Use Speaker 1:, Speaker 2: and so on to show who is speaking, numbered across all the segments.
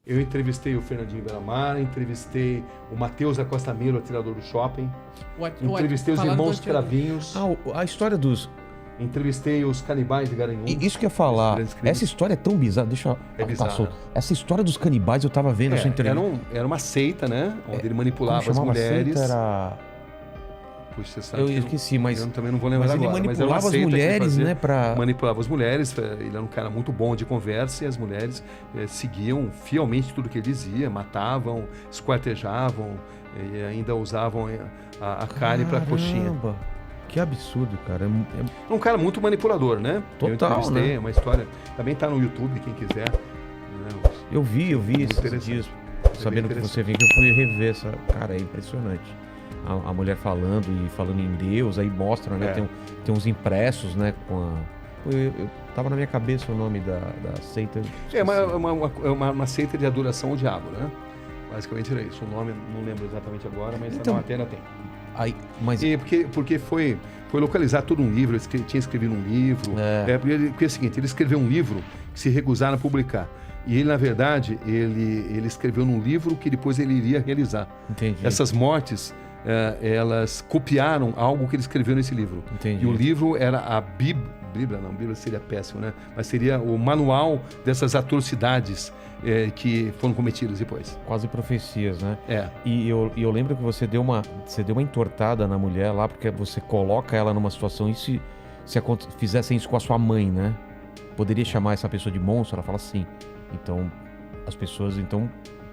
Speaker 1: Eu entrevistei o Fernandinho Beiramar, entrevistei o Matheus da Costa Melo, atirador do shopping. Entrevistei os irmãos Cravinhos.
Speaker 2: A história dos...
Speaker 1: Entrevistei os canibais de Garanhuns.
Speaker 2: Isso que eu ia falar. Essa história é tão bizarra. Deixa eu...
Speaker 1: É bizarra.
Speaker 2: Essa história dos canibais eu tava vendo a sua entrevista.
Speaker 1: Era uma seita, né? Onde ele manipulava as mulheres.
Speaker 2: Seita era...
Speaker 1: Puxa, você sabe
Speaker 2: eu esqueci, mas...
Speaker 1: Eu também não vou lembrar agora.
Speaker 2: Mas ele manipulava as mulheres, né?
Speaker 1: Manipulava as mulheres. Ele era um cara muito bom de conversa e as mulheres seguiam fielmente tudo que ele dizia. Matavam, esquartejavam e ainda usavam a carne para coxinha.
Speaker 2: Que absurdo, cara.
Speaker 1: É um cara muito manipulador, né?
Speaker 2: Total,
Speaker 1: eu entrevistei,
Speaker 2: né?
Speaker 1: Uma história... Também tá no YouTube, quem quiser.
Speaker 2: Eu vi esses dias, sabendo que você vinha, que eu fui rever essa... Cara, é impressionante. A mulher falando em Deus, aí mostra, né? Tem uns impressos, né? Eu tava na minha cabeça o nome da seita.
Speaker 1: É uma seita de adoração ao diabo, né? Basicamente era isso. O nome não lembro exatamente agora, mas então, na matéria tem. Porque foi localizar todo um livro, ele tinha escrevido um livro. Porque é o seguinte, ele escreveu um livro que se recusaram a publicar. E ele, na verdade, ele escreveu num livro que depois ele iria realizar.
Speaker 2: Entendi.
Speaker 1: Essas mortes, elas copiaram algo que ele escreveu nesse livro.
Speaker 2: Entendi.
Speaker 1: E o livro era a Bíblia seria péssimo, né? Mas seria o manual dessas atrocidades que foram cometidas depois.
Speaker 2: Quase profecias, né?
Speaker 1: É.
Speaker 2: E eu lembro que você deu uma entortada na mulher lá, porque você coloca ela numa situação, e se fizessem isso com a sua mãe, né? Poderia chamar essa pessoa de monstro? Ela fala sim. Então, as pessoas...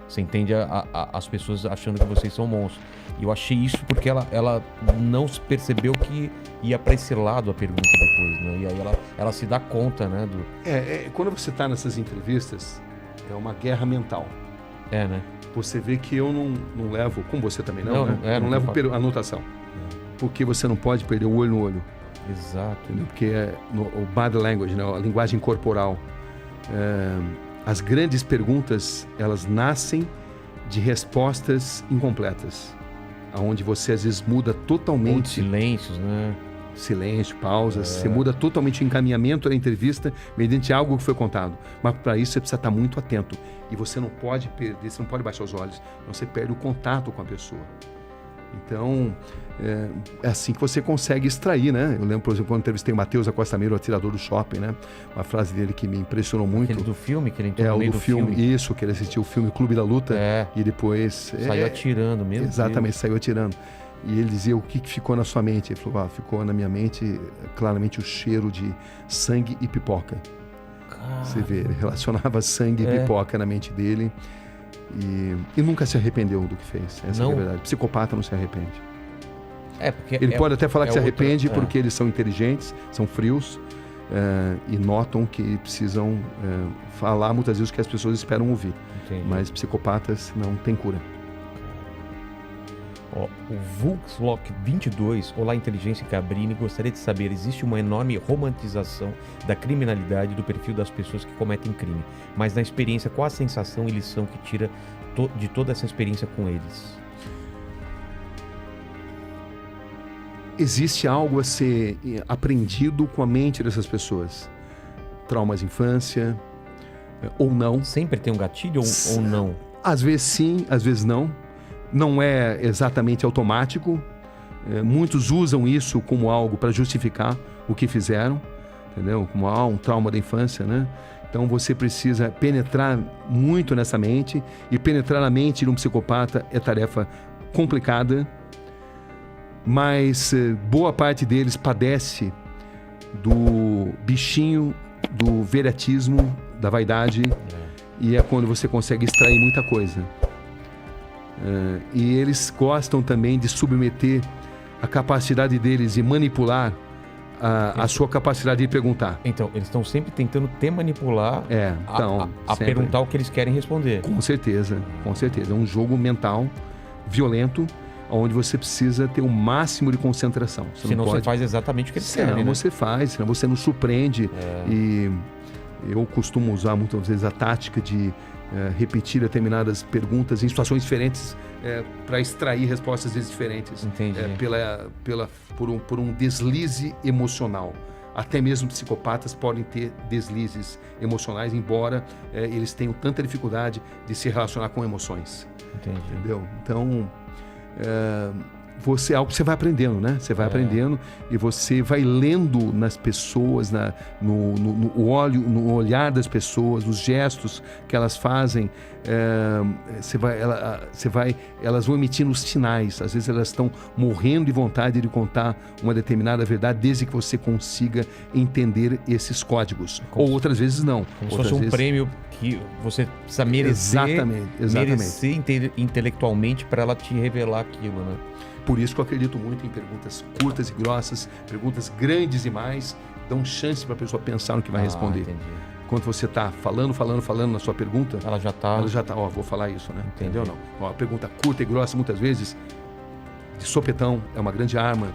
Speaker 2: Você entende as pessoas achando que vocês são monstros. E eu achei isso porque ela não percebeu que ia para esse lado a pergunta depois, né? E aí ela se dá conta, né?
Speaker 1: Quando você está nessas entrevistas, é uma guerra mental.
Speaker 2: Né?
Speaker 1: Você vê que eu não levo, como você também não, né?
Speaker 2: Eu
Speaker 1: não levo anotação. Porque você não pode perder o olho no olho.
Speaker 2: Exato.
Speaker 1: Entendeu? Porque o body language, né? A linguagem corporal. As grandes perguntas, elas nascem de respostas incompletas, aonde você às vezes muda totalmente...
Speaker 2: Ou de silêncios, né?
Speaker 1: Silêncio, pausas, você muda totalmente o encaminhamento da entrevista mediante algo que foi contado. Mas para isso você precisa estar muito atento. E você não pode perder, você não pode baixar os olhos, você perde o contato com a pessoa. Então, é assim que você consegue extrair, né? Eu lembro, por exemplo, quando eu entrevistei o Matheus da Costa Melo, o atirador do shopping, né? Uma frase dele que me impressionou muito.
Speaker 2: Aquele do filme, que ele entrou no meio do filme.
Speaker 1: Isso, que ele assistiu o filme Clube da Luta. E depois...
Speaker 2: Saiu atirando mesmo.
Speaker 1: Exatamente, saiu atirando. E ele dizia, o que ficou na sua mente? Ele falou, ficou na minha mente claramente o cheiro de sangue e pipoca.
Speaker 2: Caramba.
Speaker 1: Você vê, ele relacionava sangue e pipoca na mente dele. E nunca se arrependeu do que fez. Essa é a verdade. Psicopata não se arrepende.
Speaker 2: Porque
Speaker 1: ele pode até falar que se arrepende porque eles são inteligentes, são frios e notam que precisam falar muitas vezes o que as pessoas esperam ouvir.
Speaker 2: Entendi.
Speaker 1: Mas psicopatas não têm cura.
Speaker 2: O Vulkslock 22, olá Inteligência Cabrini, gostaria de saber, existe uma enorme romantização da criminalidade do perfil das pessoas que cometem crime, mas na experiência, qual a sensação e lição que tira de toda essa experiência com eles?
Speaker 1: Existe algo a ser aprendido com a mente dessas pessoas. Traumas de infância, ou não.
Speaker 2: Sempre tem um gatilho ou não?
Speaker 1: Às vezes sim, às vezes não. Não é exatamente automático. Muitos usam isso como algo para justificar o que fizeram, entendeu? Como um trauma da infância, né? Então você precisa penetrar muito nessa mente, e penetrar na mente de um psicopata é tarefa complicada, mas boa parte deles padece do bichinho, do veratismo, da vaidade, e é quando você consegue extrair muita coisa. E eles gostam também de submeter a capacidade deles de manipular a sua capacidade de perguntar.
Speaker 2: Então, eles estão sempre tentando te manipular a perguntar o que eles querem responder.
Speaker 1: Com certeza, com certeza. É um jogo mental violento, onde você precisa ter o máximo de concentração.
Speaker 2: Senão você faz exatamente o que eles querem.
Speaker 1: Senão você faz, senão você não surpreende. E eu costumo usar muitas vezes a tática de repetir determinadas perguntas em situações diferentes para extrair respostas diferentes.
Speaker 2: Entendi.
Speaker 1: Por um deslize emocional. Até mesmo psicopatas podem ter deslizes emocionais, embora eles tenham tanta dificuldade de se relacionar com emoções.
Speaker 2: Entendi.
Speaker 1: Entendeu? Então, é algo que você vai aprendendo, né? Você vai aprendendo e você vai lendo nas pessoas, no olhar das pessoas, nos gestos que elas fazem. Elas vão emitindo os sinais. Às vezes elas estão morrendo de vontade de contar uma determinada verdade, desde que você consiga entender esses códigos. Ou outras vezes não.
Speaker 2: Como se fosse um prêmio que você precisa merecer, merecer intelectualmente para ela te revelar aquilo, né?
Speaker 1: Por isso que eu acredito muito em perguntas curtas e grossas, perguntas grandes demais, dão chance para a pessoa pensar no que vai responder.
Speaker 2: Entendi.
Speaker 1: Quando você está falando na sua pergunta,
Speaker 2: ela já está,
Speaker 1: vou falar isso, né? Entendeu? Não. A pergunta curta e grossa, muitas vezes, de sopetão, é uma grande arma.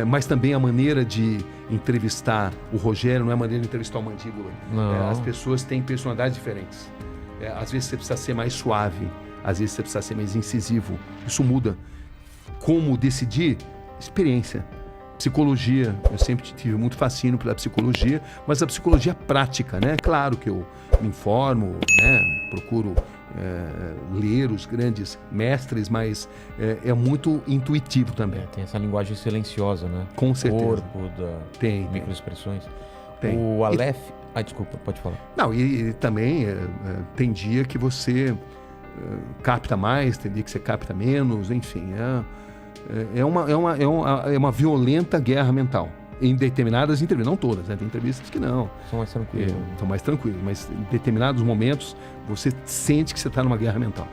Speaker 1: Mas também a maneira de entrevistar o Rogério não é a maneira de entrevistar o Mandíbula. As pessoas têm personalidades diferentes. Às vezes você precisa ser mais suave, às vezes você precisa ser mais incisivo. Isso muda. Como decidir? Experiência. Psicologia, eu sempre tive muito fascínio pela psicologia, mas a psicologia prática, né? Claro que eu me informo, né? Procuro ler os grandes mestres, mas é muito intuitivo também.
Speaker 2: Tem essa linguagem silenciosa, né?
Speaker 1: Com certeza.
Speaker 2: Corpo, microexpressões.
Speaker 1: Tem.
Speaker 2: O Aleph... desculpa, pode falar.
Speaker 1: Não, e também tem dia que você capta mais, tem dia que você capta menos, enfim, é uma violenta guerra mental. Em determinadas entrevistas, não todas, né? Tem entrevistas que não.
Speaker 2: São mais tranquilas.
Speaker 1: São mais tranquilas, mas em determinados momentos você sente que você está numa guerra mental.